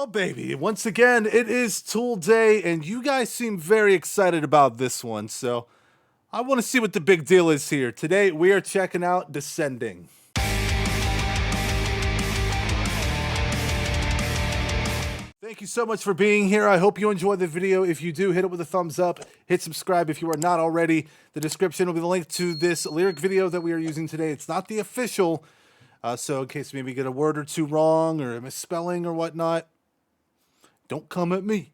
Oh, baby. Once again, it is Tool Day, and you guys seem very excited about this one, so I want to see what the big deal is here. Today, we are checking out Descending. Thank you so much for being here. I hope you enjoyed the video. If you do, hit it with a thumbs up. Hit subscribe if you are not already. The description will be the link to this lyric video that we are using today. It's not the official, so in case maybe you get a word or two wrong or a misspelling or whatnot, don't come at me.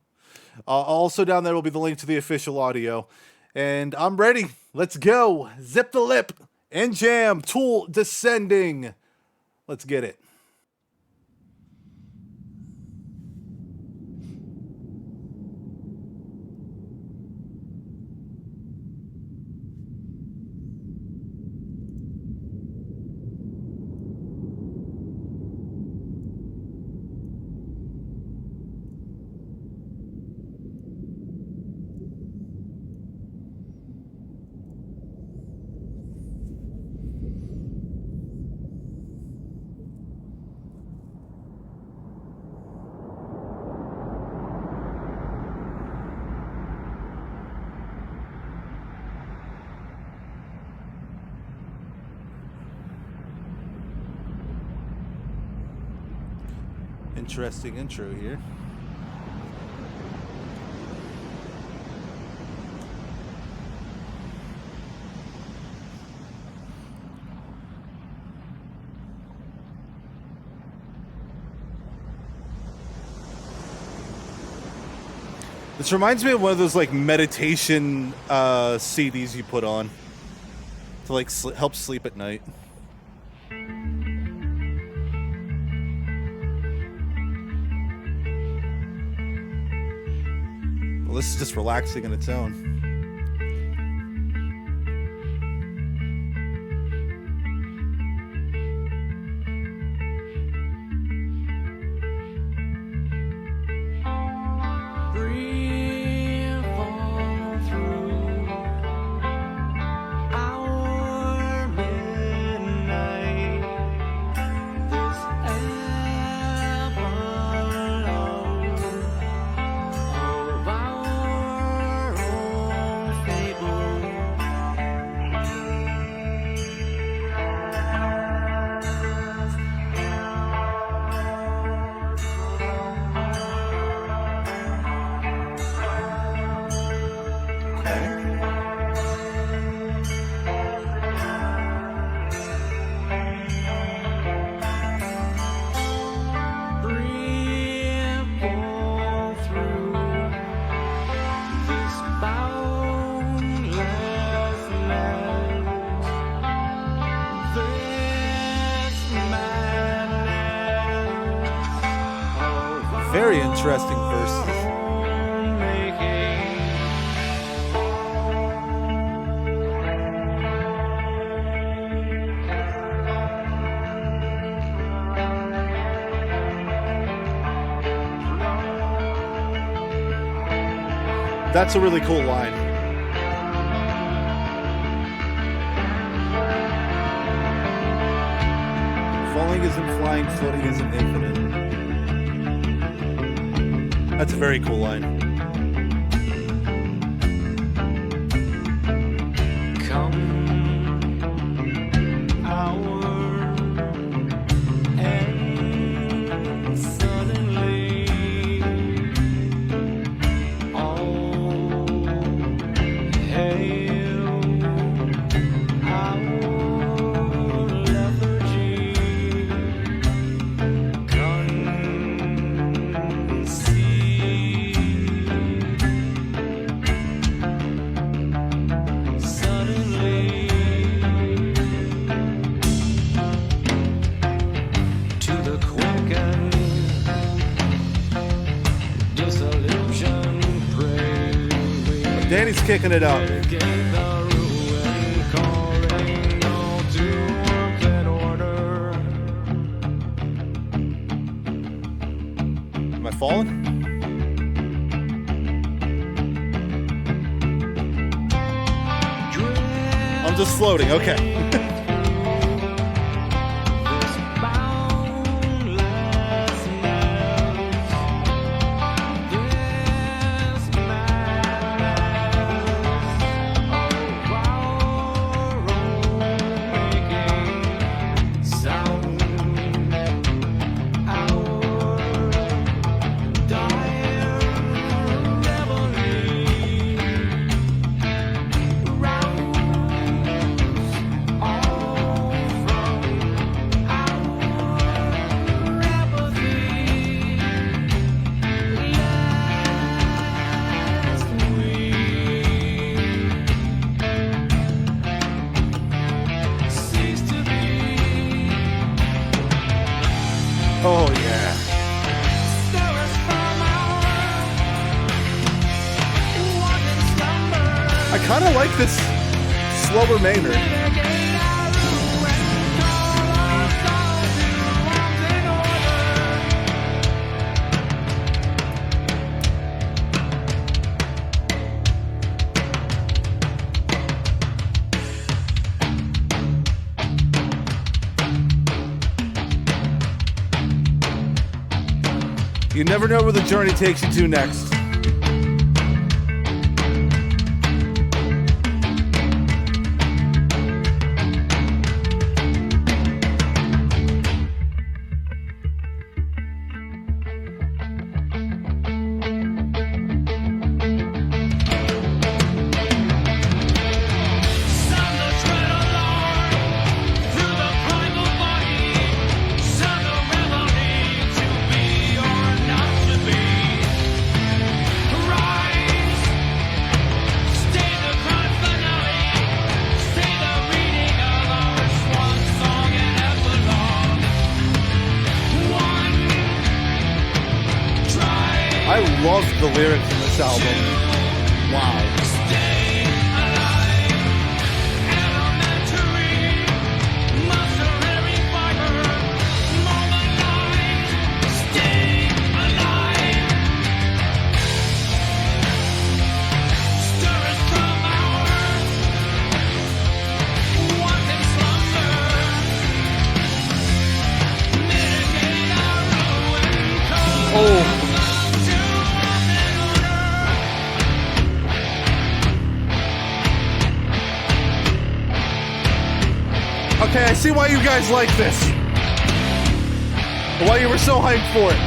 Also down there will be the link to the official audio. And I'm ready. Let's go. Zip the lip and jam. Tool Descending. Let's get it. Interesting intro here. This reminds me of one of those like meditation CDs you put on to like help sleep at night. Well, this is just relaxing in its own. Very interesting verses. That's a really cool line. Falling isn't flying, floating isn't infinite. That's a very cool line. Come hour and suddenly all hail our lethargy. Danny's kicking it out. Am I falling? I'm just floating, okay. kind of like this slower Maynard. You never know where the journey takes you to next. I love the lyrics in this album. Wow. Oh. Okay, I see why you guys like this. Why you were so hyped for it.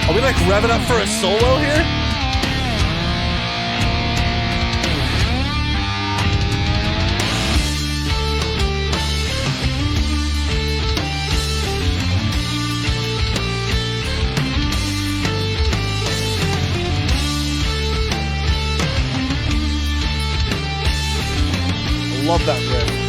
Are we like revving up for a solo here? Love that riff.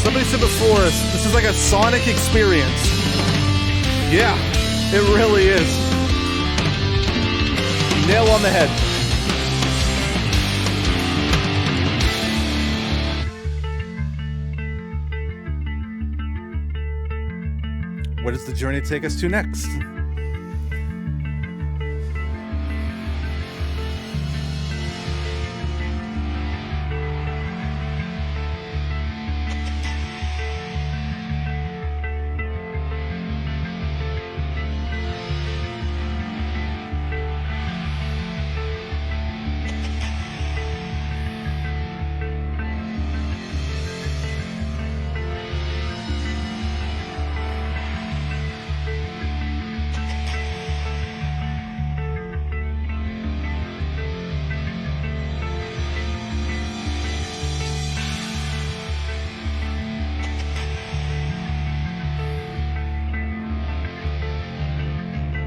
Somebody said before, this is like a sonic experience. Yeah, it really is. Nail on the head. Where does the journey take us to next?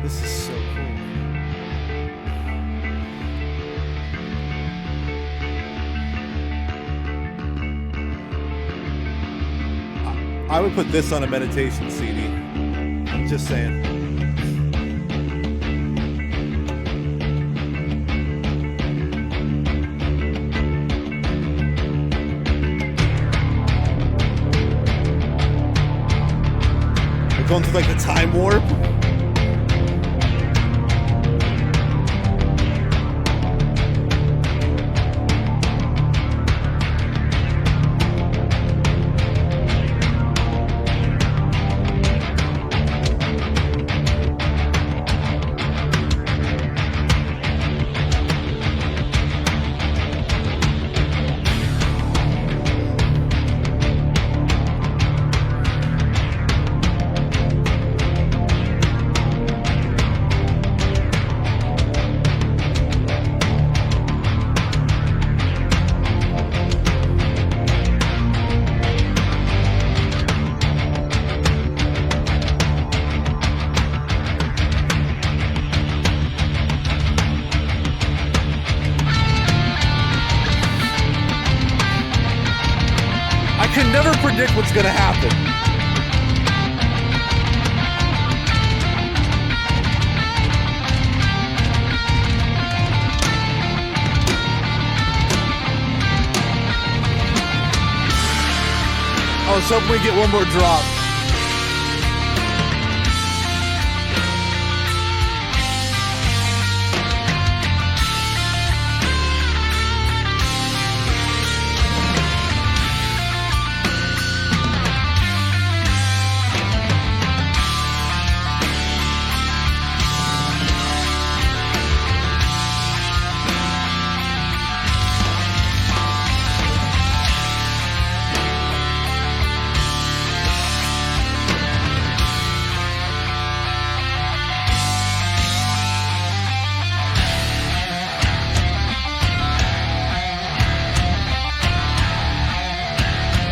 This is so cool. I would put this on a meditation CD. I'm just saying. We're going through like the time warp. can never predict what's gonna happen. I was hoping we get one more drop.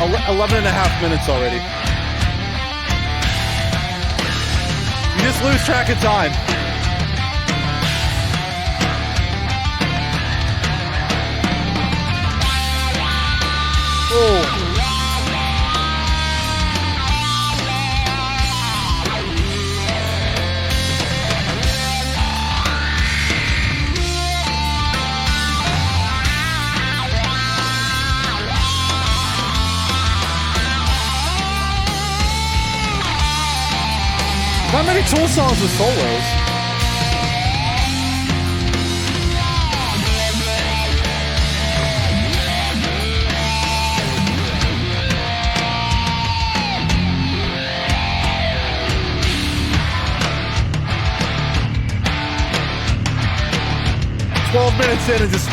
Ele- 11 and a half minutes already. You just lose track of time. Oh. Not many Tool songs with solos. Minutes in and just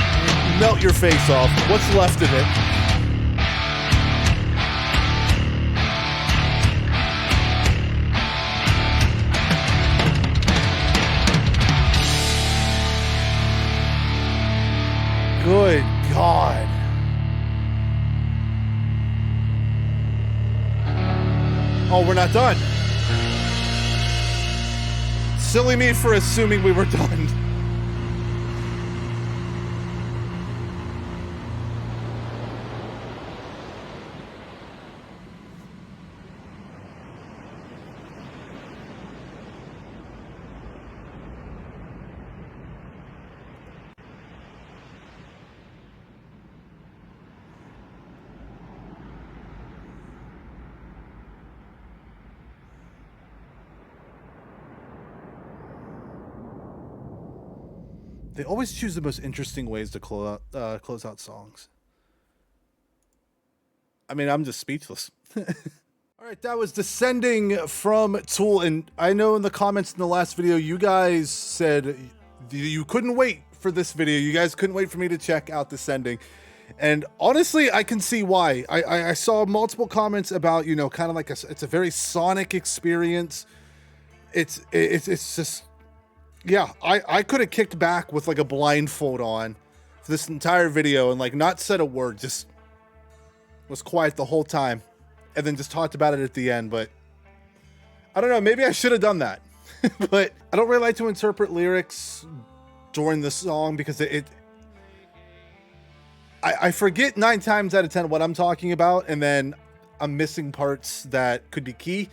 melt your face off. What's left of it? Good God. Oh, we're not done. Silly me for assuming we were done. They always choose the most interesting ways to close out songs. I mean, I'm just speechless. All right, that was Descending from Tool. And I know in the comments in the last video, you guys said you couldn't wait for this video. You guys couldn't wait for me to check out Descending. And honestly, I can see why. I saw multiple comments about, you know, kind of like it's a very sonic experience. It's just... Yeah, I could have kicked back with like a blindfold on for this entire video and like not said a word, just was quiet the whole time and then just talked about it at the end. But I don't know, maybe I should have done that. But I don't really like to interpret lyrics during the song because I forget 9 times out of 10 what I'm talking about, and then I'm missing parts that could be key.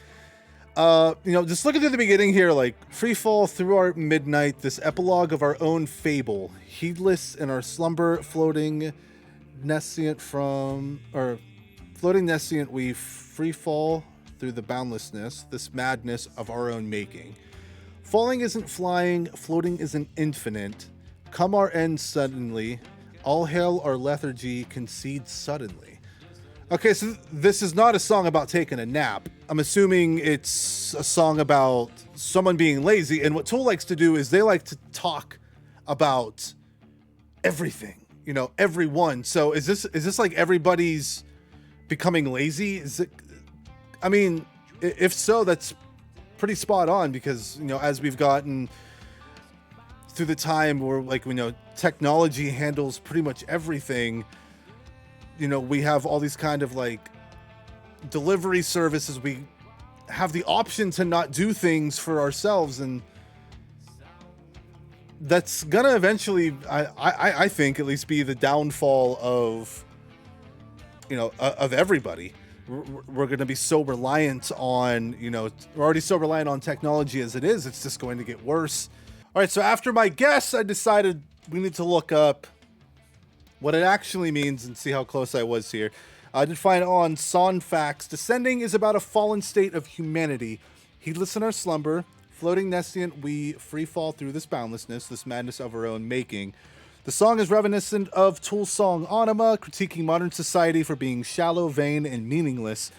You know, just looking at the beginning here, like free fall through our midnight, this epilogue of our own fable, heedless in our slumber, floating nescient we free fall through the boundlessness, this madness of our own making. Falling isn't flying, floating isn't infinite. Come our end suddenly, all hail our lethargy, concede suddenly. Okay, so this is not a song about taking a nap. I'm assuming it's a song about someone being lazy. And what Tool likes to do is they like to talk about everything, you know, everyone. So is this like everybody's becoming lazy? Is it? I mean, if so, that's pretty spot on because, you know, as we've gotten through the time where, like, we know technology handles pretty much everything. You know, we have all these kind of like delivery services. We have the option to not do things for ourselves, and that's gonna eventually, I think, at least be the downfall of, you know, of everybody. we're going to be so reliant on, you know, we're already so reliant on technology as it is. It's just going to get worse. All right, so after my guess, I decided we need to look up what it actually means and see how close I was here. I did find on Son Facts, descending is about a fallen state of humanity. Heedless in our slumber, floating nescient, we free fall through this boundlessness, this madness of our own making. The song is reminiscent of Tool's song Anima, critiquing modern society for being shallow, vain, and meaningless.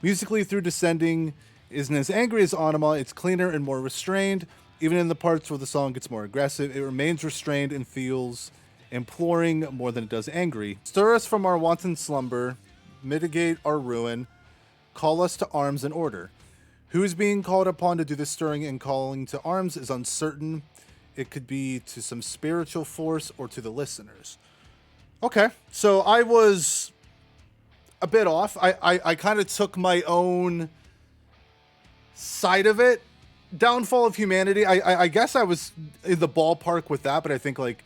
Musically, through Descending isn't as angry as Anima, it's cleaner and more restrained. Even in the parts where the song gets more aggressive, it remains restrained and feels imploring more than it does angry. Stir us from our wanton slumber, mitigate our ruin, call us to arms and order. Who is being called upon to do the stirring and calling to arms is uncertain. It could be to some spiritual force or to the listeners. Okay, so I was a bit off. I kind of took my own side of it. Downfall of humanity. I guess I was in the ballpark with that, but I think like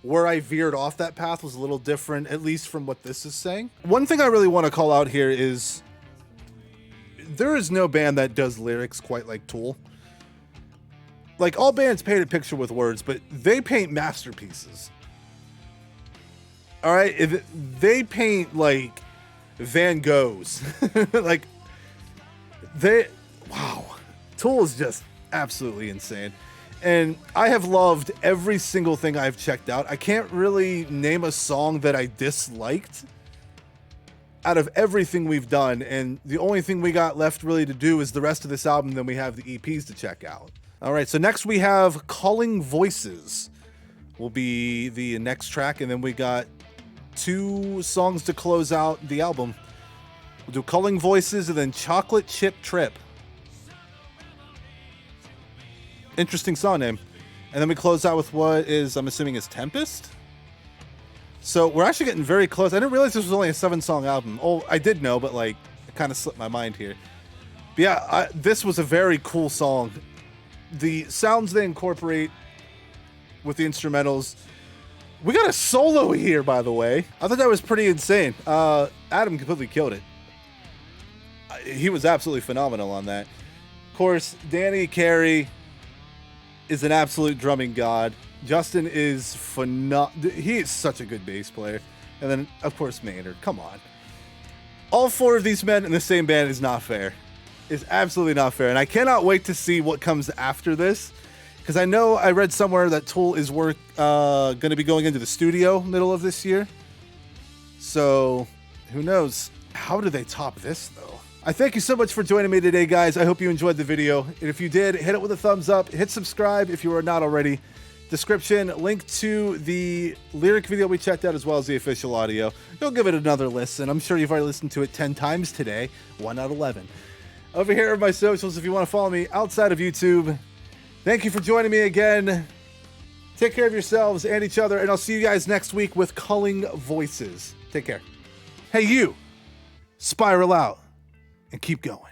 where I veered off that path was a little different, at least from what this is saying. One thing I really want to call out here is there is no band that does lyrics quite like Tool. Like, all bands paint a picture with words, but they paint masterpieces. All right? They paint, like, Van Goghs. Like, wow. Tool is just absolutely insane. And I have loved every single thing I've checked out. I can't really name a song that I disliked out of everything we've done. And the only thing we got left really to do is the rest of this album. Then we have the EPs to check out. All right, so next we have Calling Voices will be the next track, and then we got 2 songs to close out the album. We'll do Calling Voices and then Chocolate Chip Trip. Interesting song name. And then we close out with what is, I'm assuming, is Tempest? So we're actually getting very close. I didn't realize this was only a 7-song album. Oh, I did know, but like, it kind of slipped my mind here. But yeah, this was a very cool song. The sounds they incorporate with the instrumentals. We got a solo here, by the way. I thought that was pretty insane. Adam completely killed it. He was absolutely phenomenal on that. Of course, Danny Carey is an absolute drumming god. Justin is phenomenal. He is such a good bass player. And then, of course, Maynard. Come on. All 4 of these men in the same band is not fair. Is absolutely not fair, and I cannot wait to see what comes after this, because I know I read somewhere that Tool is going to be going into the studio middle of this year. So who knows? How do they top this though? I thank you so much for joining me today, guys. I hope you enjoyed the video, and if you did, hit it with a thumbs up. Hit subscribe if you are not already. Description, link to the lyric video we checked out, as well as the official audio. Go give it another listen. I'm sure you've already listened to it 10 times today. 1 out of 11. Over here are my socials if you want to follow me outside of YouTube. Thank you for joining me again. Take care of yourselves and each other, and I'll see you guys next week with Calling Voices. Take care. Hey, you. Spiral out and keep going.